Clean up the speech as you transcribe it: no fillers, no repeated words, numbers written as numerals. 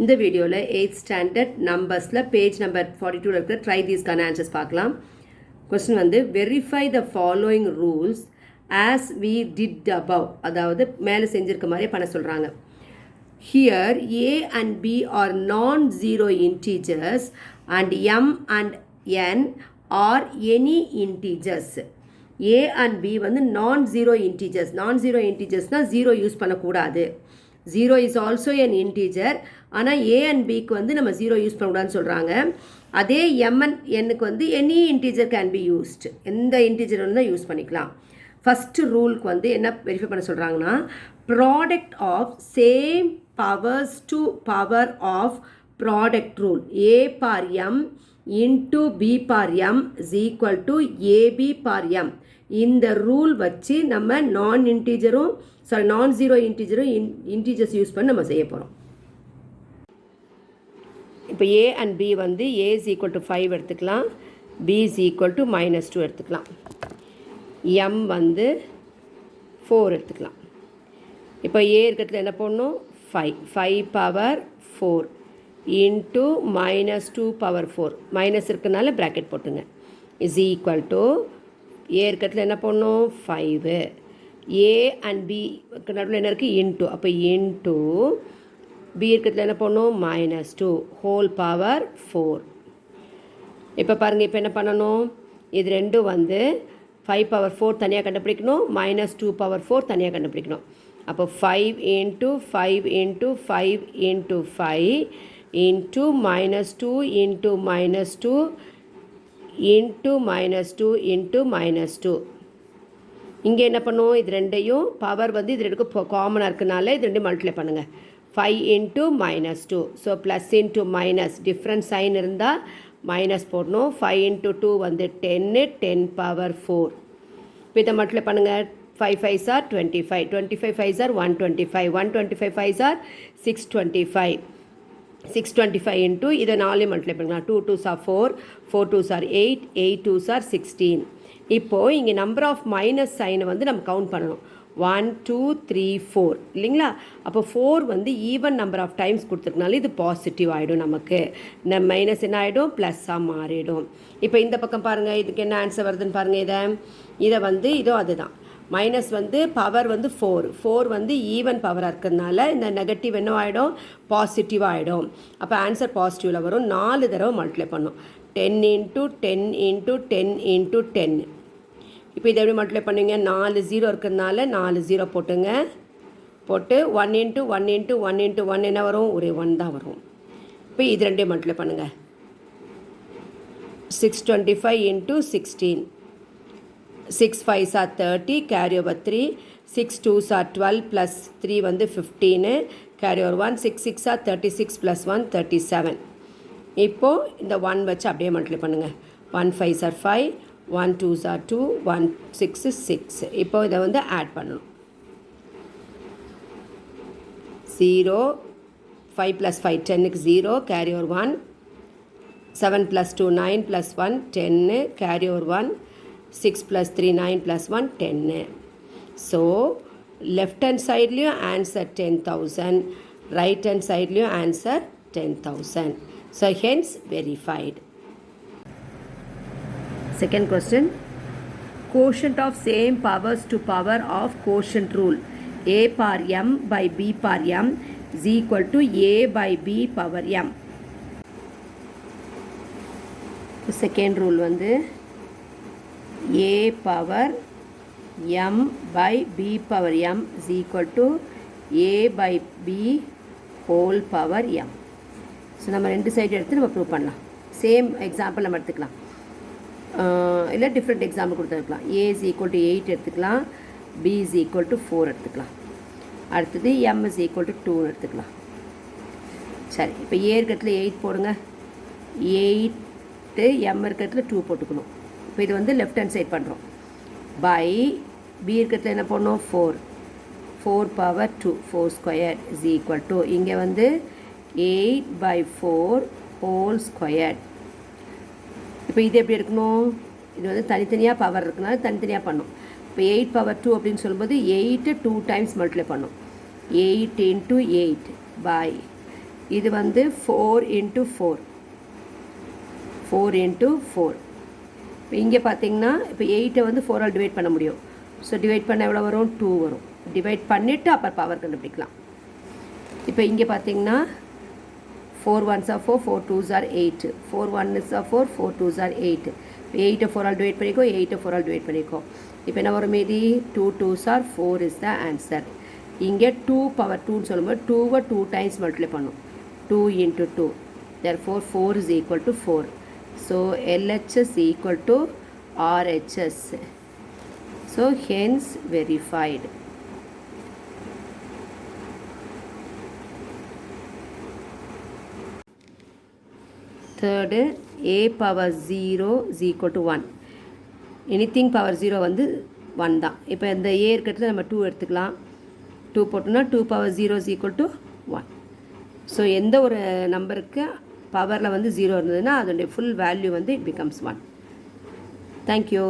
இந்த வீடியோவில் 8th standard நம்பர்ஸில் page number 42 இருக்கிற ட்ரை தீஸ்க்கான ஆன்சர்ஸ் பார்க்கலாம். கொஸ்டின் வந்து verify the following rules as we did above, அதாவது மேலே செஞ்சிருக்க மாதிரி பண்ண சொல்கிறாங்க. Here A and B are non zero integers and M and N are any integers. A and B வந்து நான் ஜீரோ இன்டீஜர்ஸ்னால் ஜீரோ யூஸ் பண்ணக்கூடாது. Zero is also an integer. ஆனால் ஏ அண்ட் பிக்கு வந்து நம்ம ஜீரோ யூஸ் பண்ணக்கூடாதுன்னு சொல்கிறாங்க. அதே எம் அண்ட் என்னுக்கு வந்து any integer can be used, எந்த இன்டீஜர் தான் யூஸ் பண்ணிக்கலாம். ஃபஸ்ட்டு ரூலுக்கு வந்து என்ன வெரிஃபை பண்ண சொல்கிறாங்கன்னா, product of same powers to power of product rule a bar m into b bar m is equal to a b bar m. இந்த rule வச்சு நம்ம நான் ஜீரோ இன்டீஜரும் இன்டீஜர்ஸ் யூஸ் பண்ணி நம்ம செய்ய போகிறோம். இப்போ ஏ அண்ட் பி வந்து ஏ இஸ் ஈக்குவல் டு 5 எடுத்துக்கலாம், பி இஸ் ஈக்குவல் டு -2 எடுத்துக்கலாம், எம் வந்து 4 எடுத்துக்கலாம். இப்போ ஏ இருக்கிறதுல என்ன பண்ணணும், 5 பவர் 4 இன்ட்டு -2 பவர் 4, மைனஸ் இருக்கிறதுனால ப்ராக்கெட் போட்டுங்க, இஸ் ஈக்குவல் டு ஏ இருக்கிறதுல என்ன பண்ணணும் 5, ஏ அண்ட் பி நடுவில் என்ன இருக்குது இன்ட்டு, அப்போ இன்ட்டு பி இருக்கிறதுல என்ன பண்ணணும் -2 ஹோல் பவர் 4. இப்போ பாருங்கள், இப்போ என்ன பண்ணணும், இது ரெண்டும் வந்து 5 பவர் 4 தனியாக கண்டுபிடிக்கணும், -2 பவர் 4 தனியாக கண்டுபிடிக்கணும். அப்போ 5 into 5 into 5 into 5 into -2 into -2 into -2 into -2. இங்கே என்ன பண்ணுவோம், இது ரெண்டையும் பவர் வந்து இது ரெண்டுக்கும் காமனாக இருக்கனால இது ரெண்டையும் மல்டிப்ளை பண்ணுங்கள். 5 into -2, so plus into minus, different sign இருந்தால் மைனஸ் போடணும். 5 இன்ட்டு 2 வந்து 10 பவர் 4. இப்போ இதை மல்டிப்ளை பண்ணுங்கள். 5 5s are 25, 25 5s are 125, 125 5s are 625, 625 into இதை 4 மல்டிப்ளை பண்ணலாம். 2 2s are 4, 4 2s are 8, 8 2s are 16. இப்போது இங்கே நம்பர் ஆஃப் மைனஸ் சைனை வந்து நம்ம கவுண்ட் பண்ணணும். 1 2 3 4 இல்லைங்களா. அப்போ 4 வந்து ஈவன் நம்பர் ஆஃப் டைம்ஸ் கொடுத்துருக்கனால இது பாசிட்டிவ் ஆகிடும். நமக்கு இந்த மைனஸ் என்ன ஆகிடும், ப்ளஸ்ஸாக மாறிடும். இப்போ இந்த பக்கம் பாருங்கள், இதுக்கு என்ன ஆன்சர் வருதுன்னு பாருங்கள். இதை வந்து இதோ அதுதான் மைனஸ் வந்து பவர் வந்து 4 வந்து ஈவன் பவராக இருக்கிறதுனால இந்த நெகட்டிவ் என்ன ஆகிடும், பாசிட்டிவ் ஆகிடும். அப்போ ஆன்சர் பாசிட்டிவில் வரும். 4 தடவை மல்டிப்ளை பண்ணும். 10 இன்ட்டு 10 இன்ட்டு 10 இன்ட்டு 10. இப்போ இதை எப்படி மல்டிப்ளை பண்ணுவீங்க, 4 0 இருக்கிறதுனால 4 0 போட்டுங்க. போட்டு 1 இன்ட்டு 1 இன்ட்டு 1 இன்ட்டு 1 என்ன வரும், ஒரே 1 தான் வரும். இப்போ இது ரெண்டையும் மல்டிப்ளை பண்ணுங்கள். 625 into 16, 6 5s are 30, carry over 3, 6 2s are 12 plus 3 வந்து 15, carry over 1, 6 6 are 36 plus 1 37. இப்போது இந்த 1 வச்சு அப்படியே மல்டிப்ளை பண்ணுங்கள். 1 5s are 5, 1 2s are 2, 1 6 is 6. இப்போ இதை வந்து ஆட் பண்ணணும். 0, 5 plus 5 10க்கு 0, carry over 1, 7 plus 2 9 plus 1 10, carry over 1, 6 plus 3 9 plus 1 10. So left hand sideலையும் ஆன்சர் 10,000, right hand sideலையும் answer 10,000. So hence verified. Second question, quotient of same powers to power of quotient rule a par m by b par m is equal to a by b power m. Second rule வந்து a power m by b power m is equal to a by b whole power m. So நம்ம ரெண்டு side எடுத்து நம்ம prove பண்ணலாம். Same example நம்ம எடுத்துக்கலாம், இல்லை different example கொடுத்துருக்கலாம். a is equal to 8 எடுத்துக்கலாம், b is equal to 4 எடுத்துக்கலாம், அடுத்தது m is equal to 2 எடுத்துக்கலாம். சரி, இப்போ a இருக்கிறதுல 8 போடுங்க, 8 m இருக்கிறதுல 2 போட்டுக்கணும். இப்போ இது வந்து லெஃப்ட் ஹேண்ட் சைட் பண்ணுறோம். பை b இருக்கிறதுல என்ன பண்ணணும், 4 power 2 4 square is equal to இங்கே வந்து 8 by 4 ஹோல் ஸ்கொயர். இப்போ இது எப்படி இருக்கணும், இது வந்து தனித்தனியாக பவர் இருக்குனால தனித்தனியாக பண்ணும். இப்போ 8 பவர் 2 அப்படின்னு சொல்லும்போது 8 2 டைம்ஸ் மல்டிப்ளை பண்ணும். 8 into 8 by இது வந்து 4 into 4 4 into 4. இப்போ இங்கே பார்த்தீங்கன்னா இப்போ 8 வந்து 4 டிவைட் பண்ண முடியும். ஸோ டிவைட் பண்ண எவ்வளோ வரும்? 2 வரும். டிவைட் பண்ணிவிட்டு அப்புறம் பவர் கண்டுபிடிக்கலாம். இப்போ இங்கே பார்த்தீங்கன்னா 4 1s are 4, 4 2s are 8, 4 1s are 4, 4 2s are 8. 8 4 divide பண்ணிக்கோ, 8 4 டிவைட் பண்ணிக்கோ. இப்போ என்ன வரும் மீதி? 2 2s are 4 is the answer. இங்கே 2 power 2ன்னு சொல்லும்போது 2வை 2 times மல்டிப்ளை பண்ணும். 2 into 2. Therefore 4 is equal to 4. So LHS equal to RHS. So hence verified. Third, a power 0 is equal to 1. Anything power 0 வந்து 1 தான். இப்போ இந்த a இருக்கிறது நம்ம 2 எடுத்துக்கலாம். 2 போட்டோம்னா 2 power 0 is equal to 1. So எந்த ஒரு நம்பருக்கு பவரில் வந்து 0 இருந்ததுன்னா அதோடைய ஃபுல் வேல்யூ வந்து it becomes 1. Thank you.